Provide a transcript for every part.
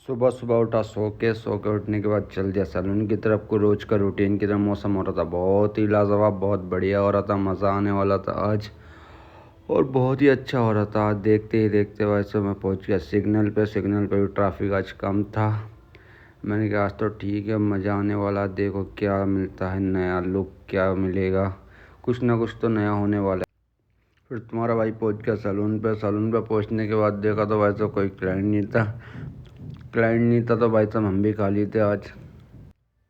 सुबह सुबह उठा सो के उठने के बाद चल दिया सैलून की तरफ को रोज का रूटीन की तरह। मौसम हो रहा था बहुत ही लाजवाब, बहुत बढ़िया हो रहा था, मज़ा आने वाला था आज और बहुत ही अच्छा हो रहा था। आज देखते ही देखते वैसे मैं पहुंच गया सिग्नल पे। सिग्नल पे भी ट्रैफिक आज कम था। मैंने कहा आज तो ठीक है, मज़ा आने वाला। देखो क्या मिलता है, नया लुक क्या मिलेगा, कुछ ना कुछ तो नया होने वाला है। फिर तुम्हारा भाई पहुंच गया सैलून पे। सैलून पे पहुंचने के बाद देखा तो वैसे कोई क्लाइंट नहीं था तो भाई साहब हम भी खाली थे आज।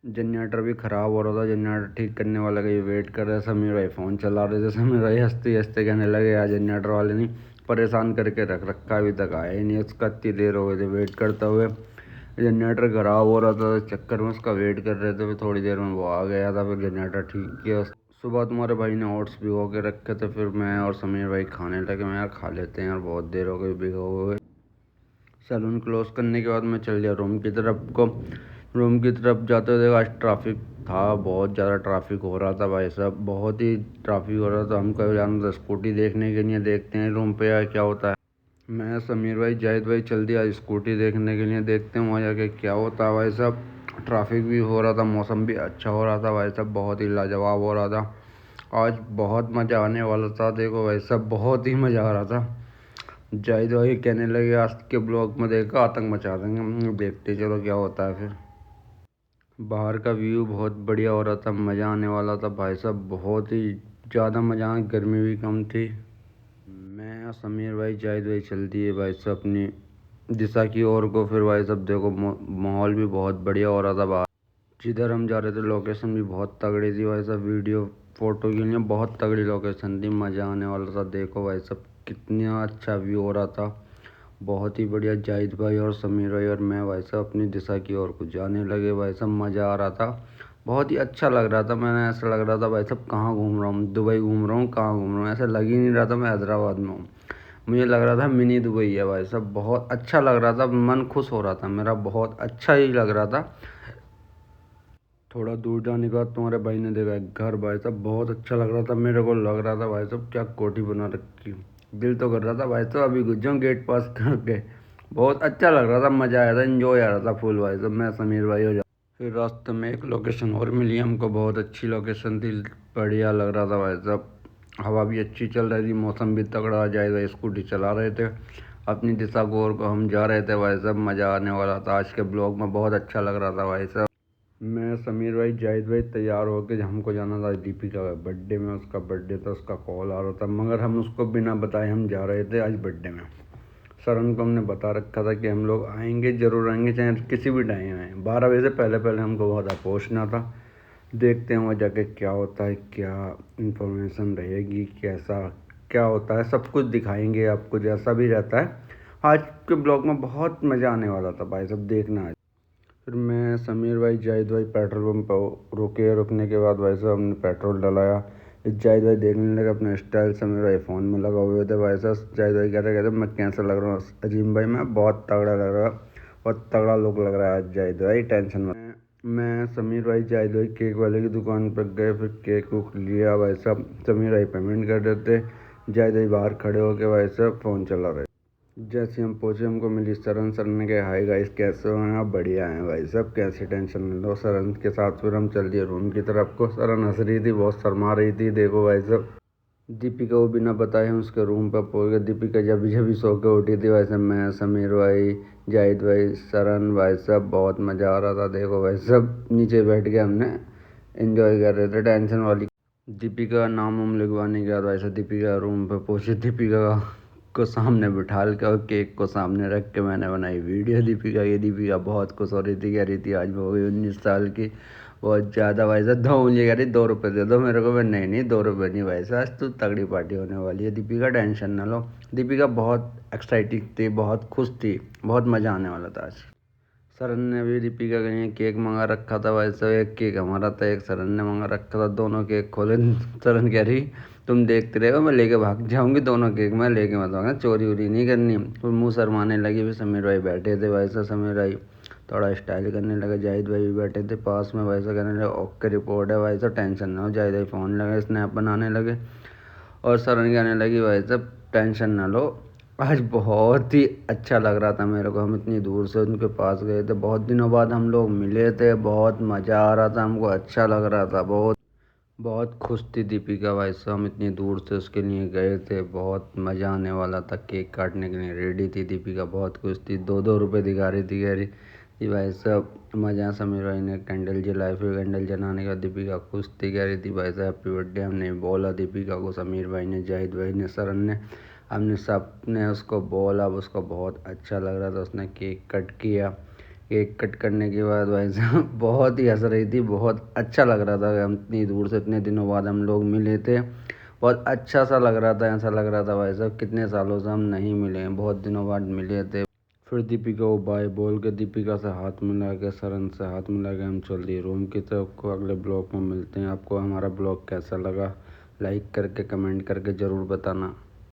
जनरेटर भी ख़राब हो रहा था। जनरेटर ठीक करने वाला का ये वेट कर रहे। समीर भाई फ़ोन चला रहे थे। समीर भाई हंसते हंसते कहने लगे यार जनरेटर वाले नहीं परेशान करके रख रखा, अभी तक आया ही नहीं। उसका इतनी देर हो गई थी वेट करते हुए। जनरेटर ख़राब हो रहा था, चक्कर में उसका वेट कर रहे थे। फिर थोड़ी देर में वो आ गया था, फिर जनरेटर ठीक किया। सुबह तुम्हारे भाई ने ओट्स भिगो के रखे थे, फिर मैं और समीर भाई खाने लगे। मैं यार खा लेते हैं यार, बहुत देर हो गई भिगो हुए। सैलून क्लोज करने के बाद मैं चल गया रूम की तरफ को। रूम की तरफ जाते हुए आज ट्रैफिक था, बहुत ज़्यादा ट्रैफिक हो रहा था भाई साहब, बहुत ही ट्रैफिक हो रहा था। हम कभी जाना था स्कूटी देखने के लिए, देखते हैं रूम पे यार क्या होता है। मैं समीर भाई जाहिद भाई चल दिया स्कूटी देखने के लिए, देखते हैं वहाँ जाके क्या होता है भाई साहब। ट्रैफिक भी हो रहा था, मौसम भी अच्छा हो रहा था भाई साहब, बहुत ही लाजवाब हो रहा था। आज बहुत मज़ा आने वाला था। देखो भाई साहब बहुत ही मज़ा आ रहा था। जाहिद भाई कहने लगे आज के ब्लॉग में देखा आतंक मचा देंगे। देखते चलो क्या होता है। फिर बाहर का व्यू बहुत बढ़िया हो रहा था, मज़ा आने वाला था भाई साहब, बहुत ही ज़्यादा मज़ा आया। गर्मी भी कम थी। मैं और समीर भाई जाहिद भाई चल दिए भाई साहब अपनी दिशा की ओर को। फिर भाई साहब देखो माहौल भी बहुत बढ़िया हो रहा था बाहर। जिधर हम जा रहे थे लोकेशन भी बहुत तगड़ी थी भाई साहब। वीडियो फोटो के लिए बहुत तगड़ी लोकेशन थी, मज़ा आने वाला था। देखो भाई साहब कितना अच्छा व्यू हो रहा था, बहुत ही बढ़िया। जाहिद भाई और समीर भाई और मैं भाई साहब अपनी दिशा की ओर को जाने लगे भाई साहब। मज़ा आ रहा था, बहुत ही अच्छा लग रहा था। मैंने ऐसा लग रहा था भाई साहब कहाँ घूम रहा हूँ, दुबई घूम रहा हूँ, कहाँ घूम रहा हूँ, ऐसा लग ही नहीं रहा था मैं हैदराबाद में हूँ। मुझे लग रहा था मिनी दुबई है भाई साहब, बहुत अच्छा लग रहा था। मन खुश हो रहा था मेरा, बहुत अच्छा ही लग रहा था। थोड़ा दूर जाने के बाद तुम्हारे भाई ने देखा एक घर भाई साहब, बहुत अच्छा लग रहा था। मेरे को लग रहा था भाई साहब क्या कोठी बना रखी। दिल तो कर रहा था भाई साहब अभी घुस जाऊँ गेट पास करके। बहुत अच्छा लग रहा था, मज़ा आया था, इंजॉय आ रहा था फुल भाई साहब। मैं समीर भाई हो जा। फिर रास्ते में एक लोकेशन और मिली हमको, बहुत अच्छी लोकेशन थी, बढ़िया लग रहा था भाई साहब। हवा भी अच्छी चल रही थी, मौसम भी तगड़ा आ जाएगा। स्कूटी चला रहे थे अपनी दिशा को और को हम जा रहे थे भाई साहब, मज़ा आने वाला था। आज के ब्लॉग में बहुत अच्छा लग रहा था भाई साहब। मैं समीर भाई जाहिद भाई तैयार होकर हमको जाना था दीपिका का बर्थडे में। उसका बर्थडे था, उसका कॉल आ रहा था, मगर हम उसको बिना बताए हम जा रहे थे आज बर्थडे में। सरन को हमने बता रखा था कि हम लोग आएंगे, ज़रूर आएंगे, चाहे किसी भी टाइम आएँ। 12 बजे से पहले पहले हमको वहाँ पहुँचना था। देखते हैं वहाँ जाके क्या होता है, क्या इंफॉर्मेशन रहेगी, कैसा क्या होता है, सब कुछ दिखाएंगे आपको जैसा भी रहता है। आज के ब्लॉग में बहुत मज़ा आने वाला था भाई सब, देखना है। फिर मैं समीर भाई जाहिद भाई पेट्रोल पंप पर रुके। रुकने के बाद भाई साहब हमने पेट्रोल डलाया। जाहिद भाई देखने लगे अपने स्टाइल। समीर भाई फ़ोन में लगा हुए थे भाई साहब। जाहिद भाई कहते मैं कैसा लग रहा हूँ अजीम भाई, मैं बहुत तगड़ा लग रहा, बहुत तगड़ा लुक लग रहा है जाहिद भाई, टेंशन में। मैं समीर भाई जाहिद भाई केक वाले की दुकान पर गए। फिर केक वूक लिया भाई साहब। समीर भाई पेमेंट कर देते, जाहिद भाई बाहर खड़े होके भाई साहब फ़ोन चला रहे। जैसे हम पहुँचे हमको मिली सरन। सरन ने कहा हाय गाइस कैसे हो आप, बढ़िया हैं भाई सब, कैसे टेंशन न लो। सरन के साथ फिर हम चल दिए रूम की तरफ को। सरन हंस रही थी, बहुत शर्मा रही थी। देखो भाई सब दीपिका को बिना बताए हम उसके रूम पर पहुँच गए। दीपिका जब जब सो के उठी थी भाई साहब। मैं समीर भाई जाहिद भाई सरन भाई सब, बहुत मज़ा आ रहा था। देखो भाई सब नीचे बैठ के हमने एंजॉय कर रहे थे, टेंशन वाली। दीपिका का नाम वाम लिखवाने के बाद भाई साहब दीपिका रूम पर पहुँची। दीपिका को सामने बिठा के और केक को सामने रख के मैंने बनाई वीडियो दीपिका की। दीपिका बहुत खुश हो रही थी, कह रही थी आज वो हो गई 19 साल की, बहुत ज़्यादा भाई साहब। दो मुझे कह रही 2 रुपये दे दो मेरे को। मैं नहीं 2 रुपये नहीं भाई साहब, आज तो तगड़ी पार्टी होने वाली है दीपिका, टेंशन ना लो। दीपिका बहुत एक्साइटेड थी, बहुत खुश थी, बहुत मज़ा आने वाला था आज। सरन ने भी दीपिका के लिए केक मंगा रखा था भाई साहब। एक केक हमारा था, एक सरन ने मंगा रखा था। दोनों केक खोले। सरन कह रही तुम देखते रहो, मैं लेके भाग जाऊंगी दोनों केक, मैं लेके मत भागना, चोरी वोरी नहीं करनी। फिर मुँह शरमाने लगी। फिर समीर भाई बैठे थे भाई साहब। समीर भाई थोड़ा स्टाइल करने लगे। जाहिद भाई भी बैठे थे पास में भाई साहब, कहने लगे ओके रिपोर्ट है भाई साहब, टेंशन ना हो। जाहिद भाई फ़ोन लगे, स्नैप बनाने लगे और सरन कहने लगी भाई साहब टेंशन ना लो, आज बहुत ही अच्छा लग रहा था मेरे को। हम इतनी दूर से उनके पास गए थे, बहुत दिनों बाद हम लोग मिले थे, बहुत मज़ा आ रहा था हमको, अच्छा लग रहा था बहुत। बहुत खुश थी दीपिका भाई साहब, हम इतनी दूर से उसके लिए गए थे, बहुत मज़ा आने वाला था। केक काटने के लिए रेडी थी दीपिका, बहुत खुश थी, 2-2 रुपये दिखा रही थी, कह रही थी भाई साहब मज़ा। समीर भाई ने कैंडल जलाई, फिर कैंडल जलाने का दीपिका खुश थी, कह रही थी भाई साहब हैप्पी बर्थडे। हमने बोला दीपिका को, समीर भाई ने, जाहिद भाई ने, सरन ने, हमने सब ने उसको बोला। अब उसको बहुत अच्छा लग रहा था, उसने केक कट किया। केक कट करने के बाद भाई साहब बहुत ही हंस रही थी, बहुत अच्छा लग रहा था। हम इतनी दूर से इतने दिनों बाद हम लोग मिले थे, बहुत अच्छा सा लग रहा था। ऐसा लग रहा था भाई साहब कितने सालों से हम नहीं मिले हैं, बहुत दिनों बाद मिले थे। फिर दीपिका को बाय बोल के, दीपिका से हाथ मिला के, सरन से हाथ मिला के हम चल दिए रूम की तरफ को। अगले ब्लॉग में मिलते हैं। आपको हमारा ब्लॉग कैसा लगा लाइक करके कमेंट करके ज़रूर बताना।